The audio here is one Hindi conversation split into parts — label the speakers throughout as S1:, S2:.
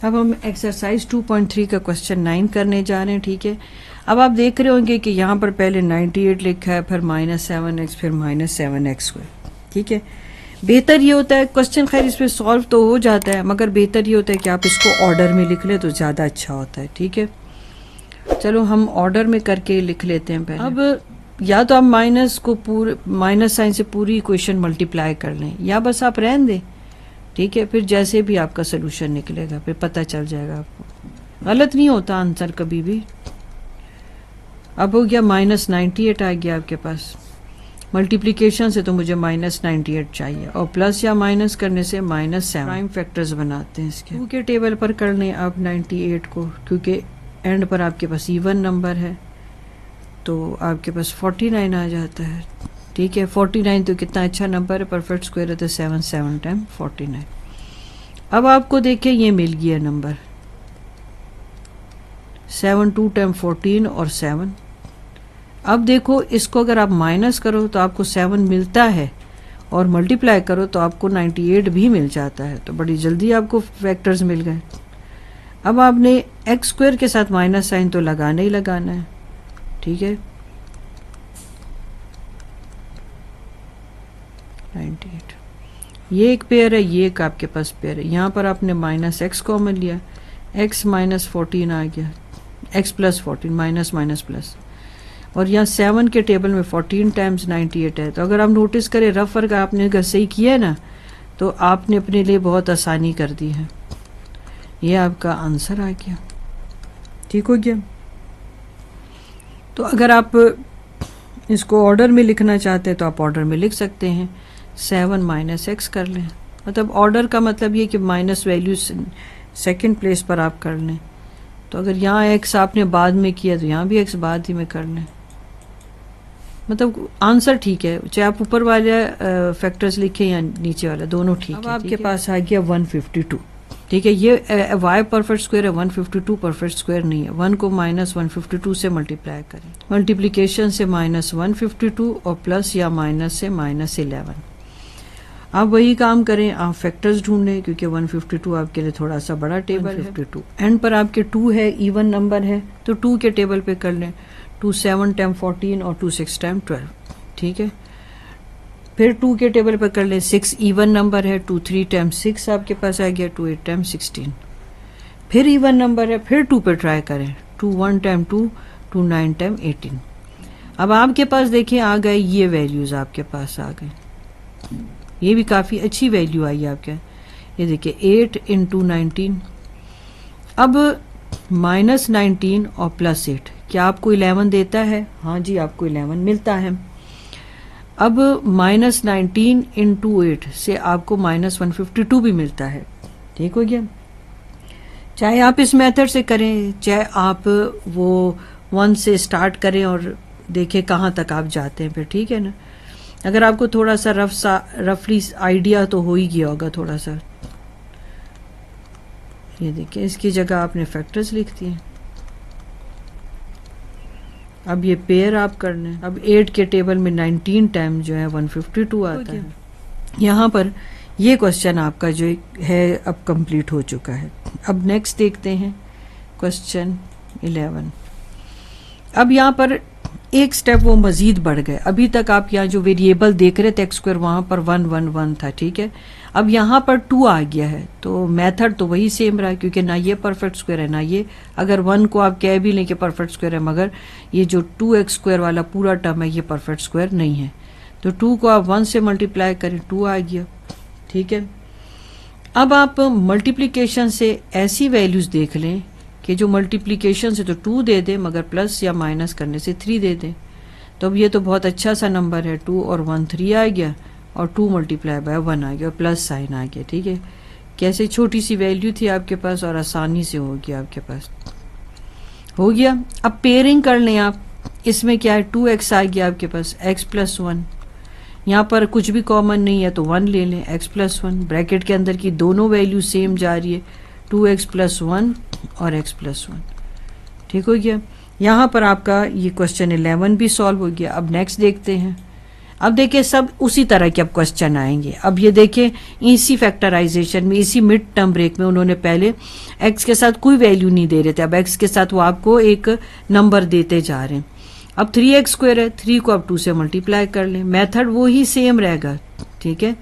S1: अब हम एक्सरसाइज 2.3 का क्वेश्चन 9 करने जा रहे हैं, ठीक है। अब आप देख रहे होंगे कि यहाँ पर पहले 98 लिखा है, फिर -7x, फिर -7x², ठीक है। बेहतर ये होता है क्वेश्चन, खैर इसमें सॉल्व तो हो जाता है, मगर बेहतर ये होता है कि आप इसको ऑर्डर में लिख लें तो ज़्यादा अच्छा होता है, ठीक है। चलो हम ऑर्डर में करके लिख लेते हैं पहले। अब या तो आप माइनस को पूरे माइनस साइन से पूरी इक्वेशन मल्टीप्लाई कर लें, या बस आप रहने दें, ठीक है। फिर जैसे भी आपका सोल्यूशन निकलेगा फिर पता चल जाएगा आपको, गलत नहीं होता आंसर कभी भी। अब हो गया -98 आ गया आपके पास, मल्टीप्लिकेशन से तो मुझे -98 चाहिए, और प्लस या माइनस करने से -7 प्राइम फैक्टर्स बनाते हैं इसके। 2 के टेबल पर कर लें आप 98 को, क्योंकि एंड पर आपके पास इवन नंबर है तो आपके पास 49 आ जाता है, ठीक है। 49 तो कितना अच्छा नंबर है, परफेक्ट स्क्वायर है तो 7 टाइम 49। अब आपको देखिए ये मिल गया नंबर 7 2 टाइम 14 और 7। अब देखो इसको अगर आप माइनस करो तो आपको 7 मिलता है, और मल्टीप्लाई करो तो आपको 98 भी मिल जाता है, तो बड़ी जल्दी आपको फैक्टर्स मिल गए। अब आपने एक्स स्क्वायर के साथ माइनस साइन तो लगाना ही लगाना है, ठीक है। 98 ये एक पेयर है, ये एक आपके पास पेयर है। यहाँ पर आपने -x कॉमन लिया, x -14 आ गया, x + 14 माइनस माइनस प्लस, और यहाँ 7 के टेबल में 14 टाइम्स 98 है। तो अगर आप नोटिस करें रफ वर्क आपने अगर सही किया है ना, तो आपने अपने लिए बहुत आसानी कर दी है। ये आपका आंसर आ गया, ठीक हो गया। तो अगर आप इसको ऑर्डर में लिखना चाहते हैं तो आप ऑर्डर में लिख सकते हैं, 7 - x कर लें। मतलब ऑर्डर का मतलब ये कि माइनस वैल्यू सेकंड प्लेस पर आप कर लें। तो अगर यहाँ x आपने बाद में किया तो यहाँ भी x बाद ही में कर लें, मतलब आंसर ठीक है, चाहे आप ऊपर वाले फैक्टर्स लिखें या नीचे वाला, दोनों ठीक है। अब आपके पास आ गया 152, ठीक है। ये y परफेक्ट स्क्वायर है, 152 परफेक्ट स्क्वायर नहीं है। 1 को -152 से मल्टीप्लाई करें, मल्टीप्लिकेशन से -152 और प्लस या माइनस से -11। आप वही काम करें, आप फैक्टर्स ढूंढें, क्योंकि 152 आपके लिए थोड़ा सा बड़ा टेबल है। 152 एंड पर आपके 2 है, इवन नंबर है, तो 2 के टेबल पे कर लें, 2 7 टाइम 14 और 2 6 टाइम 12, ठीक है। फिर 2 के टेबल पर कर लें, 6 इवन नंबर है, 2 3 टाइम 6 आपके पास आ गया, 2 8 टाइम 16। फिर इवन नंबर है, फिर 2 पे ट्राई करें, 2 1 टाइम 2, 2 9 टाइम 18। अब आपके पास देखिए आ गए ये वैल्यूज, आपके पास आ गए, ये भी काफ़ी अच्छी वैल्यू आई आपके। ये देखिए 8 × 19। अब -19 और +8 क्या आपको 11 देता है? हाँ जी, आपको 11 मिलता है। अब -19 × 8 से आपको -152 भी मिलता है, ठीक हो गया। चाहे आप इस मेथड से करें, चाहे आप वो 1 से स्टार्ट करें और देखें कहाँ तक आप जाते हैं, फिर ठीक है ना। अगर आपको थोड़ा सा रफली आइडिया तो हो ही गया होगा थोड़ा सा। ये देखिए इसकी जगह आपने फैक्टर्स लिख दिए। अब ये पेयर आप कर लें। अब 8 के टेबल में 19 टाइम जो है 152 आता है। यहाँ पर ये क्वेश्चन आपका जो है अब कंप्लीट हो चुका है। अब नेक्स्ट देखते हैं क्वेश्चन 11। अब यहाँ पर एक स्टेप वो मजीद बढ़ गए। अभी तक आप यहाँ जो वेरिएबल देख रहे थे एक्स स्क्वायर, वहाँ पर 1 1 1 था, ठीक है। अब यहाँ पर 2 आ गया है, तो मेथड तो वही सेम रहा, क्योंकि ना ये परफेक्ट स्क्वायर है ना ये। अगर 1 को आप कह भी लें कि परफेक्ट स्क्वायर है, मगर ये जो 2x² वाला पूरा टर्म है ये परफेक्ट स्क्वायर नहीं है। तो 2 को आप 1 से मल्टीप्लाई करें, 2 आ गया, ठीक है। अब आप मल्टीप्लीकेशन से ऐसी वैल्यूज देख लें कि जो मल्टीप्लिकेशन से तो 2 दे दें, मगर प्लस या माइनस करने से 3 दे दें। तो अब ये तो बहुत अच्छा सा नंबर है, 2 और 1 3 आ गया, और 2 × 1 आ गया, और प्लस साइन आ गया, ठीक है। कैसे छोटी सी वैल्यू थी आपके पास और आसानी से हो गया आपके पास, हो गया। अब पेयरिंग कर लें आप, इसमें क्या है 2x आ गया आपके पास, x + 1। यहाँ पर कुछ भी कॉमन नहीं है तो 1 ले लें, x + 1। ब्रैकेट के अंदर की दोनों वैल्यू सेम जा रही है, 2x + 1 और x + 1, ठीक हो गया। यहाँ पर आपका ये क्वेश्चन 11 भी सॉल्व हो गया। अब नेक्स्ट देखते हैं। अब देखिए सब उसी तरह के अब क्वेश्चन आएंगे। अब ये देखिए इसी फैक्टराइजेशन में, इसी मिड टर्म ब्रेक में उन्होंने पहले x के साथ कोई वैल्यू नहीं दे रहे थे, अब x के साथ वो आपको एक नंबर देते जा रहे हैं। अब 3x² है, 3 को अब 2 से मल्टीप्लाई कर लें, मेथड वो ही सेम रहेगा, ठीक है।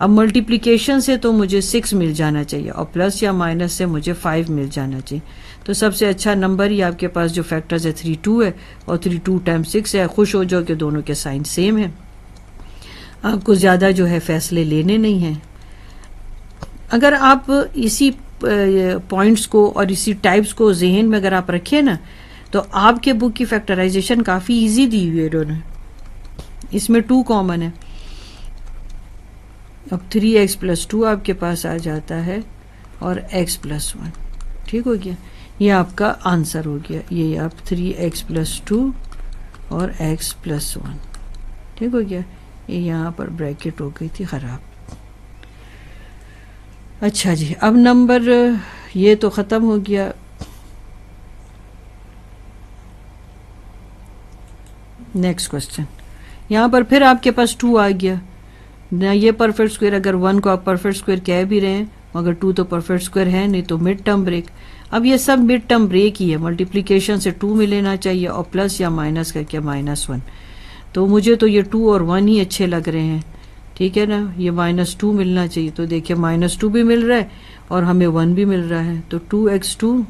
S1: अब मल्टीप्लिकेशन से तो मुझे 6 मिल जाना चाहिए और प्लस या माइनस से मुझे 5 मिल जाना चाहिए। तो सबसे अच्छा नंबर ही आपके पास जो फैक्टर्स है 3 2 है और 3 2 टाइम्स 6 है। खुश हो जाओ कि दोनों के साइन सेम है, आपको ज़्यादा जो है फैसले लेने नहीं हैं। अगर आप इसी पॉइंट्स को और इसी टाइप्स को जहन में अगर आप रखें ना, तो आपके बुक की फैक्टराइजेशन काफ़ी इजी दी हुई है दोनों। इसमें 2 कॉमन है, अब 3x + 2 आपके पास आ जाता है और x + 1, ठीक हो गया। ये आपका आंसर हो गया, ये आप 3x + 2 और x + 1, ठीक हो गया। ये यहाँ पर ब्रैकेट हो गई थी ख़राब। अच्छा जी, अब नंबर ये तो ख़त्म हो गया। नेक्स्ट क्वेश्चन, यहाँ पर फिर आपके पास 2 आ गया ना। ये परफेक्ट स्क्वायर, अगर 1 को आप परफेक्ट स्क्वायर कह भी रहे हैं मगर 2 तो परफेक्ट स्क्वायर है नहीं, तो मिड टर्म ब्रेक। अब ये सब मिड टर्म ब्रेक ही है, मल्टीप्लिकेशन से 2 में लेना चाहिए और प्लस या माइनस करके -1। तो मुझे तो ये 2 और 1 ही अच्छे लग रहे हैं, ठीक है ना। ये -2 मिलना चाहिए, तो देखिए -2 भी मिल रहा है और हमें 1 भी मिल रहा है। तो 2x2,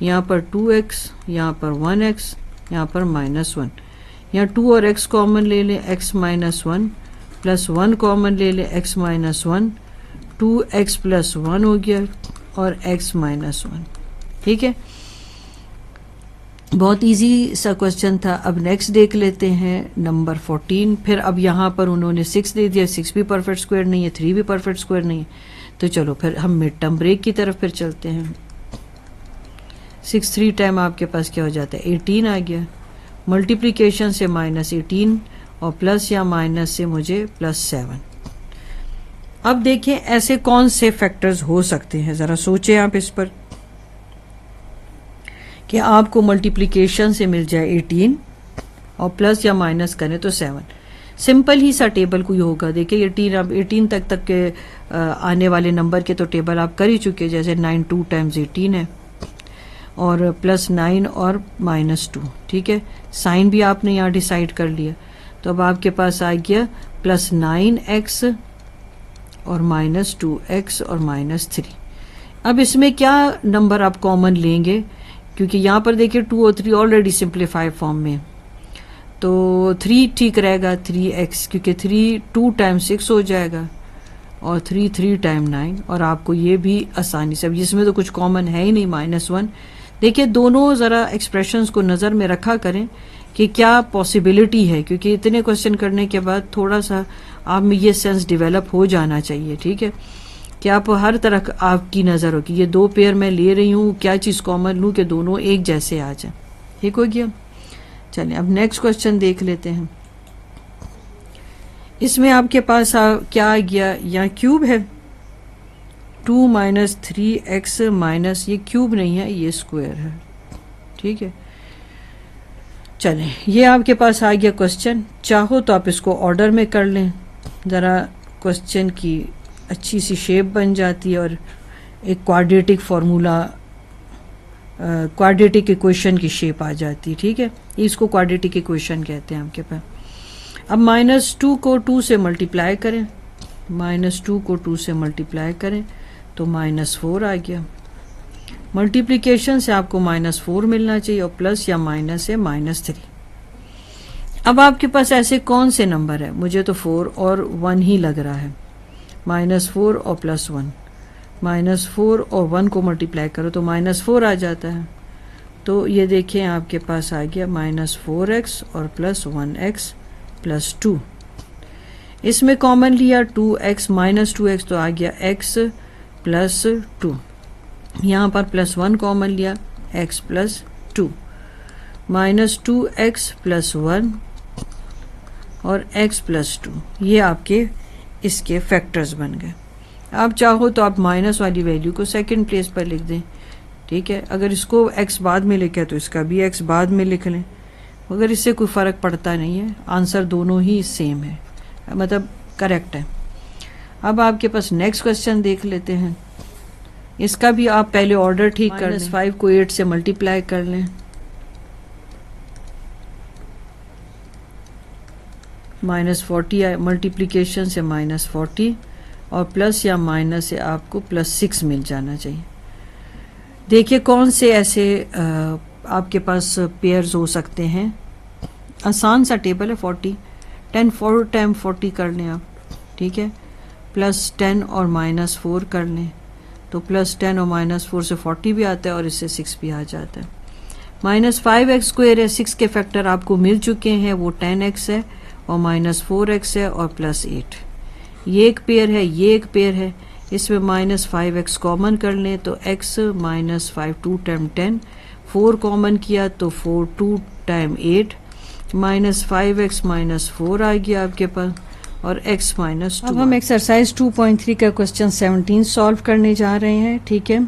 S1: यहाँ पर 2x, यहाँ पर 1x, यहाँ पर -1। यहाँ 2 और x कॉमन ले लें, x - 1 प्लस 1 कॉमन ले लें, x - 1, 2x + 1 हो गया और x - 1, ठीक है। बहुत इजी सा क्वेश्चन था। अब नेक्स्ट देख लेते हैं नंबर 14। फिर अब यहाँ पर उन्होंने 6 दे दिया, 6 भी परफेक्ट स्क्वायर नहीं है, 3 भी परफेक्ट स्क्वायर नहीं है। तो चलो फिर हम मिड टर्म ब्रेक की तरफ फिर चलते हैं। 6 3 टाइम आपके पास क्या हो जाता है, 18 आ गया। मल्टीप्लिकेशन से -18 और प्लस या माइनस से मुझे +7। अब देखें ऐसे कौन से फैक्टर्स हो सकते हैं, ज़रा सोचें आप इस पर कि आपको मल्टीप्लिकेशन से मिल जाए 18 और प्लस या माइनस करें तो 7। सिंपल ही सा टेबल कोई होगा। देखिए 18, अब 18 तक के आने वाले नंबर के तो टेबल आप कर ही चुके, जैसे 9 2 टाइम्स 18 है और +9 और -2, ठीक है। साइन भी आपने यहाँ डिसाइड कर लिया, तो अब आपके पास आ गया +9x और -2x और -3। अब इसमें क्या नंबर आप कॉमन लेंगे, क्योंकि यहाँ पर देखिए 2 और 3 ऑलरेडी सिंप्लीफाइड फॉर्म में, तो 3 ठीक रहेगा, 3x, क्योंकि 3 2 टाइम्स 6 हो जाएगा और 3 3 टाइम 9। और आपको ये भी आसानी से, अब इसमें तो कुछ कॉमन है ही नहीं, -1। देखिए दोनों ज़रा एक्सप्रेशंस को नज़र में रखा करें कि क्या पॉसिबिलिटी है, क्योंकि इतने क्वेश्चन करने के बाद थोड़ा सा आप में ये सेंस डेवलप हो जाना चाहिए, ठीक है। कि आप हर तरह आपकी नज़र हो कि ये 2 पेयर मैं ले रही हूँ, क्या चीज़ कॉमन लूँ कि दोनों एक जैसे आ जाए, ठीक हो गया। चलिए अब नेक्स्ट क्वेश्चन देख लेते हैं। इसमें आपके पास क्या आ गया, यहाँ क्यूब है, 2 - 3x माइनस, ये क्यूब नहीं है ये स्क्वायर है, ठीक है। चलें ये आपके पास आ गया क्वेश्चन। चाहो तो आप इसको ऑर्डर में कर लें, ज़रा क्वेश्चन की अच्छी सी शेप बन जाती है और एक क्वाड्रेटिक फार्मूला, क्वाड्रेटिक इक्वेशन की शेप आ जाती है, ठीक है। इसको क्वाड्रेटिक इक्वेशन कहते हैं आपके पास। अब -2 को 2 से मल्टीप्लाई करें, -2 को 2 से मल्टीप्लाई करें तो -4 आ गया। मल्टीप्लिकेशन से आपको -4 मिलना चाहिए और प्लस या माइनस से -3। अब आपके पास ऐसे कौन से नंबर है, मुझे तो 4 और 1 ही लग रहा है। -4 और +1, -4 और 1 को मल्टीप्लाई करो तो -4 आ जाता है। तो ये देखें आपके पास आ गया -4x और +1x +2। इसमें कॉमन लिया 2x -2x तो आ गया x +2। यहाँ पर +1 कॉमन लिया x +2, -2x +1 और x +2, ये आपके इसके फैक्टर्स बन गए। आप चाहो तो आप माइनस वाली वैल्यू को सेकंड प्लेस पर लिख दें, ठीक है। अगर इसको x बाद में लिखे तो इसका भी x बाद में लिख लें, मगर इससे कोई फ़र्क पड़ता नहीं है, आंसर दोनों ही सेम है। मतलब करेक्ट है। अब आपके पास नेक्स्ट क्वेश्चन देख लेते हैं। इसका भी आप पहले ऑर्डर ठीक कर लें। -5 को 8 से मल्टीप्लाई कर लें, -40 मल्टीप्लिकेशन से -40 और प्लस या माइनस से आपको +6 मिल जाना चाहिए। देखिए कौन से ऐसे आपके पास पेयर्स हो सकते हैं। आसान सा टेबल है। 40 10 4 टाइम 40 कर लें आप, ठीक है, +10 और -4 कर लें तो +10 और -4 से 40 भी आता है और इससे 6 भी आ जाता है। -5x² है, 6 के फैक्टर आपको मिल चुके हैं, वो 10x है और -4x है और +8। ये एक पेयर है, ये एक पेयर है। इसमें -5x कॉमन कर लें तो x -5 2 टाइम 10, 4 कॉमन किया तो 4 2 टाइम 8, -5x -4 आ गया आपके पास और x -2। अब हम एक्सरसाइज 2.3 का क्वेश्चन 17 सॉल्व करने जा रहे हैं, ठीक है।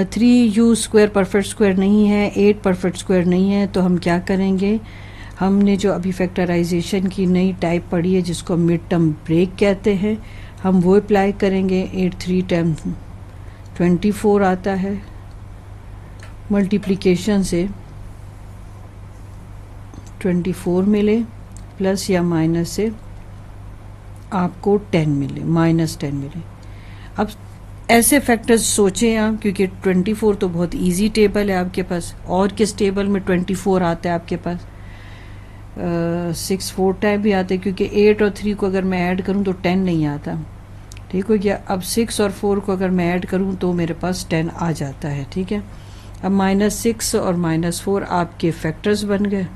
S1: 3u² परफेक्ट स्क्वायर नहीं है, 8 परफेक्ट स्क्वायर नहीं है, तो हम क्या करेंगे, हमने जो अभी फैक्टराइजेशन की नई टाइप पढ़ी है जिसको मिड टर्म ब्रेक कहते हैं, हम वो अप्लाई करेंगे। 8 3 टाइम 24 आता है, मल्टीप्लिकेशन से 24 मिले, प्लस या माइनस से आपको 10 मिले, -10 मिले। अब ऐसे फैक्टर्स सोचें आप, क्योंकि 24 तो बहुत इजी टेबल है आपके पास, और किस टेबल में 24 आता है आपके पास, 6 4 टाइम भी आते हैं, क्योंकि 8 और 3 को अगर मैं ऐड करूं तो 10 नहीं आता, ठीक हो गया। अब 6 और 4 को अगर मैं ऐड करूं तो मेरे पास 10 आ जाता है, ठीक है। अब -6 और -4 आपके फैक्टर्स बन गए,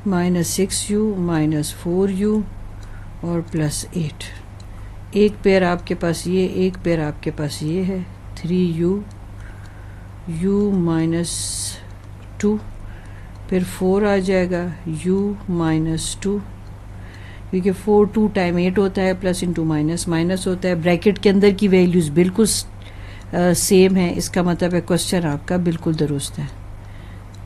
S1: -6u -4u और +8। एक पेयर आपके पास ये, एक पेयर आपके पास ये है, 3u u -2, फिर 4 आ जाएगा u -2, क्योंकि 4 2 टाइम 8 होता है, प्लस इंटू माइनस माइनस होता है। ब्रैकेट के अंदर की वैल्यूज़ बिल्कुल सेम है, इसका मतलब है क्वेश्चन आपका बिल्कुल दुरुस्त है।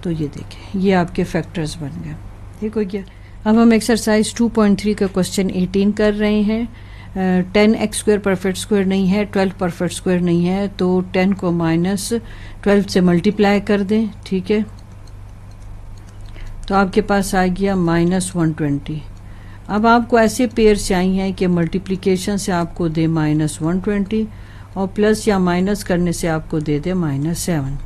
S1: तो ये देखें, ये आपके फैक्टर्स बन गए, ठीक हो गया। अब हम एक्सरसाइज 2.3 का क्वेश्चन 18 कर रहे हैं। 10x² परफेक्ट स्क्वायर नहीं है, 12 परफेक्ट स्क्वायर नहीं है, तो 10 को -12 से मल्टीप्लाई कर दें, ठीक है। तो आपके पास आ गया -120। अब आपको ऐसे पेयर चाहिए हैं कि मल्टीप्लिकेशन से आपको दे -120 और प्लस या माइनस करने से आपको दे दे -7।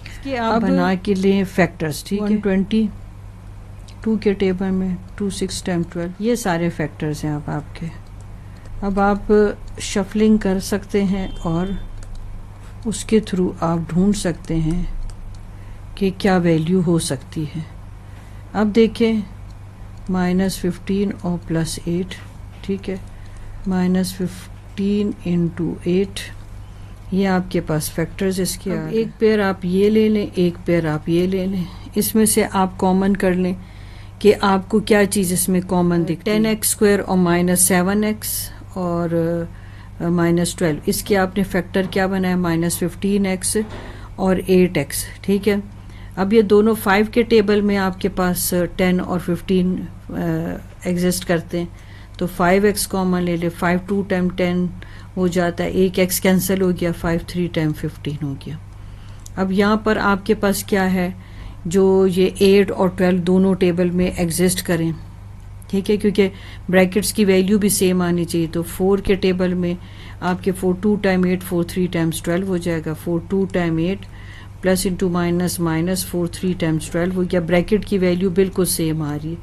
S1: इसके आप बना के लें फैक्टर्स, ठीक है। 122 के टेबल में 2 6 टाइम 12, ये सारे फैक्टर्स हैं अब आपके। अब आप शफलिंग कर सकते हैं और उसके थ्रू आप ढूंढ सकते हैं कि क्या वैल्यू हो सकती है। अब देखें, -15 और +8, ठीक है, -15 × 8, ये आपके पास फैक्टर्स इसके आ गए। एक पेयर आप ये ले लें, एक पेयर आप ये ले लें, इसमें से आप कॉमन कर लें कि आपको क्या चीज़ इसमें कॉमन दिखती है। 10x² और -7x और -12, इसके आपने फैक्टर क्या बनाया, -15x और 8x, ठीक है। अब ये दोनों 5 के टेबल में आपके पास 10 और 15 एग्जिस्ट करते हैं, तो 5x कॉमन ले ले, 5 2 टाइम 10 हो जाता है, एक x कैंसिल हो गया, 5 3 टाइम 15 हो गया। अब यहाँ पर आपके पास क्या है, जो ये 8 और 12 दोनों टेबल में एग्जिस्ट करें, ठीक है, क्योंकि ब्रैकेट्स की वैल्यू भी सेम आनी चाहिए। तो 4 के टेबल में आपके 4 2 टाइम 8 4 3 टाइम्स 12 हो जाएगा, 4 2 time 8 plus into minus minus 4 3 times 12 हो गया। ब्रैकेट की वैल्यू बिल्कुल सेम आ रही है,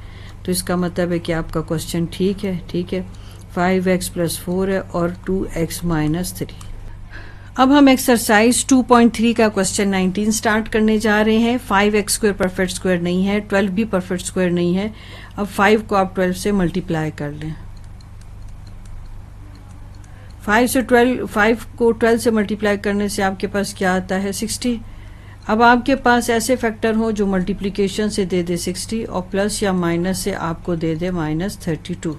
S1: तो इसका मतलब है कि आपका क्वेश्चन ठीक है, ठीक है। 5x + 4 है और 2x - 3। अब हम एक्सरसाइज 2.3 का क्वेश्चन 19 स्टार्ट करने जा रहे हैं। 5x² परफेक्ट स्क्वायर नहीं है, 12 भी परफेक्ट स्क्वायर नहीं है। अब 5 को आप 12 से मल्टीप्लाई कर लें। 5 को 12 से मल्टीप्लाई करने से आपके पास क्या आता है, 60। अब आपके पास ऐसे फैक्टर हो जो मल्टीप्लिकेशन से दे दे 60 और प्लस या माइनस से आपको दे दे -32।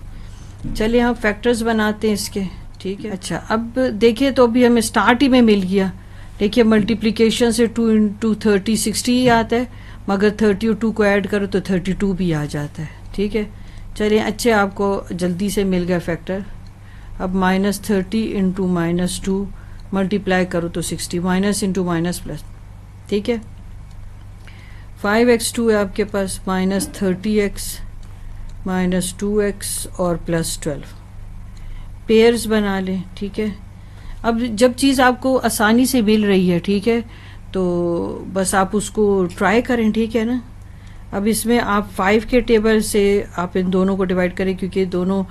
S1: चलिए हम फैक्टर्स बनाते हैं इसके, ठीक है। अच्छा, अब देखिए, तो अभी हमें स्टार्ट ही में मिल गया। देखिए, मल्टीप्लिकेशन से 2 × 30 60 ही आता है, मगर 30 और 2 को ऐड करो तो 32 भी आ जाता है, ठीक है। चलिए अच्छे, आपको जल्दी से मिल गया फैक्टर। अब -30 इंटू -2 मल्टीप्लाई करो तो 60, माइनस इंटू माइनस प्लस, ठीक है। 5x2 है आपके पास, -30x -2x और +12 पेयर्स बना लें, ठीक है। अब जब चीज़ आपको आसानी से मिल रही है, ठीक है, तो बस आप उसको ट्राई करें, ठीक है ना। अब इसमें आप 5 के टेबल से आप इन दोनों को डिवाइड करें, क्योंकि दोनों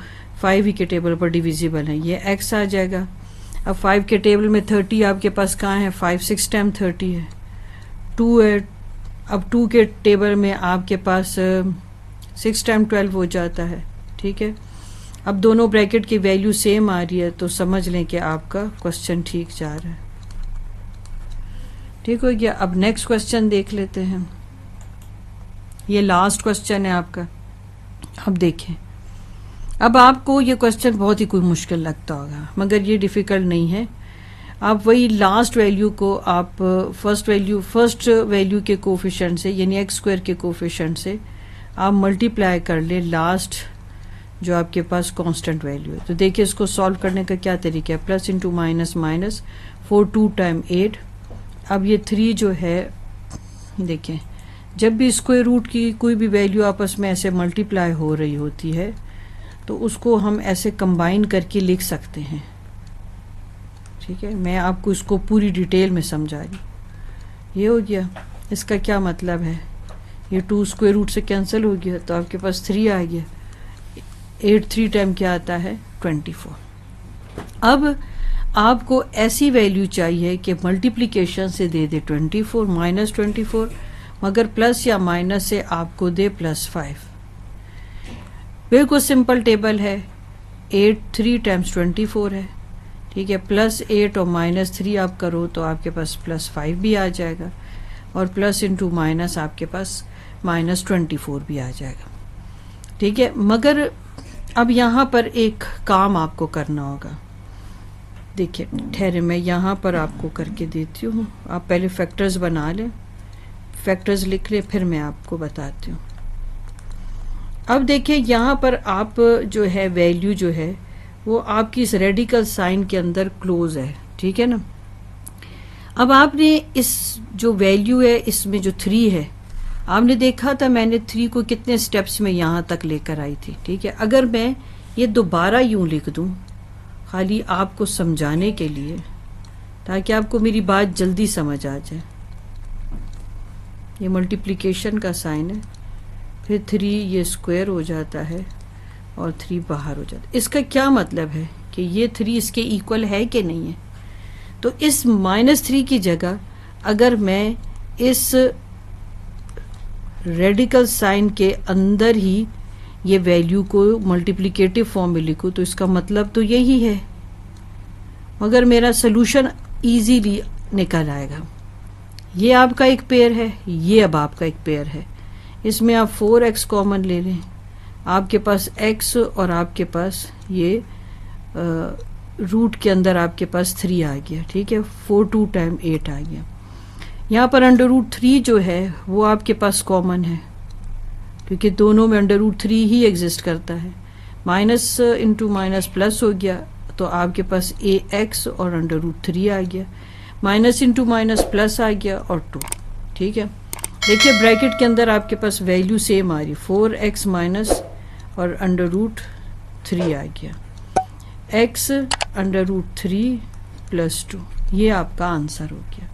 S1: 5 ही के टेबल पर डिविजिबल हैं। ये x आ जाएगा। अब 5 के टेबल में 30 आपके पास कहाँ है, 5 6 टाइम 30 है, 2 है। अब 2 के टेबल में आपके पास 6 टाइम 12 हो जाता है, ठीक है। अब दोनों ब्रैकेट की वैल्यू सेम आ रही है, तो समझ लें कि आपका क्वेश्चन ठीक जा रहा है, ठीक हो गया। अब नेक्स्ट क्वेश्चन देख लेते हैं। ये लास्ट क्वेश्चन है आपका। अब देखें, अब आपको ये क्वेश्चन बहुत ही कोई मुश्किल लगता होगा, मगर ये डिफ़िकल्ट नहीं है। आप वही लास्ट वैल्यू को आप फर्स्ट वैल्यू के कोफिशिएंट से, यानी x² के कोफिशिएंट से आप मल्टीप्लाई कर ले लास्ट जो आपके पास कांस्टेंट वैल्यू है। तो देखिए इसको सॉल्व करने का क्या तरीका है, plus into minus minus, 4 2 time 8। अब ये 3 जो है, देखें जब भी स्क्वायर रूट की कोई भी वैल्यू आपस में ऐसे मल्टीप्लाई हो रही होती है तो उसको हम ऐसे कंबाइन करके लिख सकते हैं, ठीक है। मैं आपको इसको पूरी डिटेल में समझा रही। ये हो गया, इसका क्या मतलब है, ये 2 स्क्वायर रूट से कैंसिल हो गया तो आपके पास 3 आ गया। 8 3 टाइम क्या आता है, 24। अब आपको ऐसी वैल्यू चाहिए कि मल्टीप्लिकेशन से दे दे 24 -24, मगर प्लस या माइनस से आपको दे +5। बिल्कुल सिंपल टेबल है। 8 3 टाइम्स 24 है, ठीक है। +8 और -3 आप करो तो आपके पास +5 भी आ जाएगा, और प्लस इंटू माइनस आपके पास -24 भी आ जाएगा, ठीक है। मगर अब यहाँ पर एक काम आपको करना होगा। देखिए ठहरे, मैं यहाँ पर आपको करके देती हूँ। आप पहले फैक्टर्स बना लें, फैक्टर्स लिख लें, फिर मैं आपको बताती हूँ। अब देखिए यहाँ पर आप जो है वैल्यू जो है वो आपकी इस रेडिकल साइन के अंदर क्लोज है, ठीक है ना। अब आपने इस जो वैल्यू है इसमें जो 3 है, आपने देखा था मैंने 3 को कितने स्टेप्स में यहाँ तक लेकर आई थी, ठीक है। अगर मैं ये दोबारा यूँ लिख दूँ खाली आपको समझाने के लिए, ताकि आपको मेरी बात जल्दी समझ आ जाए। ये मल्टीप्लिकेशन का साइन है, फिर 3 ये स्क्वायर हो जाता है और 3 बाहर हो जाता है। इसका क्या मतलब है कि ये 3 इसके इक्वल है कि नहीं है। तो इस -3 की जगह अगर मैं इस रेडिकल साइन के अंदर ही ये वैल्यू को मल्टीप्लिकेटिव फॉर्म में लिखूँ तो इसका मतलब तो यही है, मगर मेरा सोल्यूशन इजीली निकल आएगा। ये आपका एक पेयर है, ये अब आपका एक पेयर है। इसमें आप 4x कॉमन ले लें, आपके पास x और आपके पास ये रूट के अंदर आपके पास 3 आ गया, ठीक है। 4 2 टाइम 8 आ गया। यहाँ पर √3 जो है वो आपके पास कॉमन है, क्योंकि दोनों में √3 ही एग्जिस्ट करता है। माइनस इंटू माइनस प्लस हो गया तो आपके पास ax और √3 आ गया। माइनस इंटू माइनस प्लस आ गया और 2, ठीक है। देखिए ब्रैकेट के अंदर आपके पास वैल्यू सेम आ रही, 4x माइनस और √3 आ गया, x √3 + 2, ये आपका आंसर हो गया।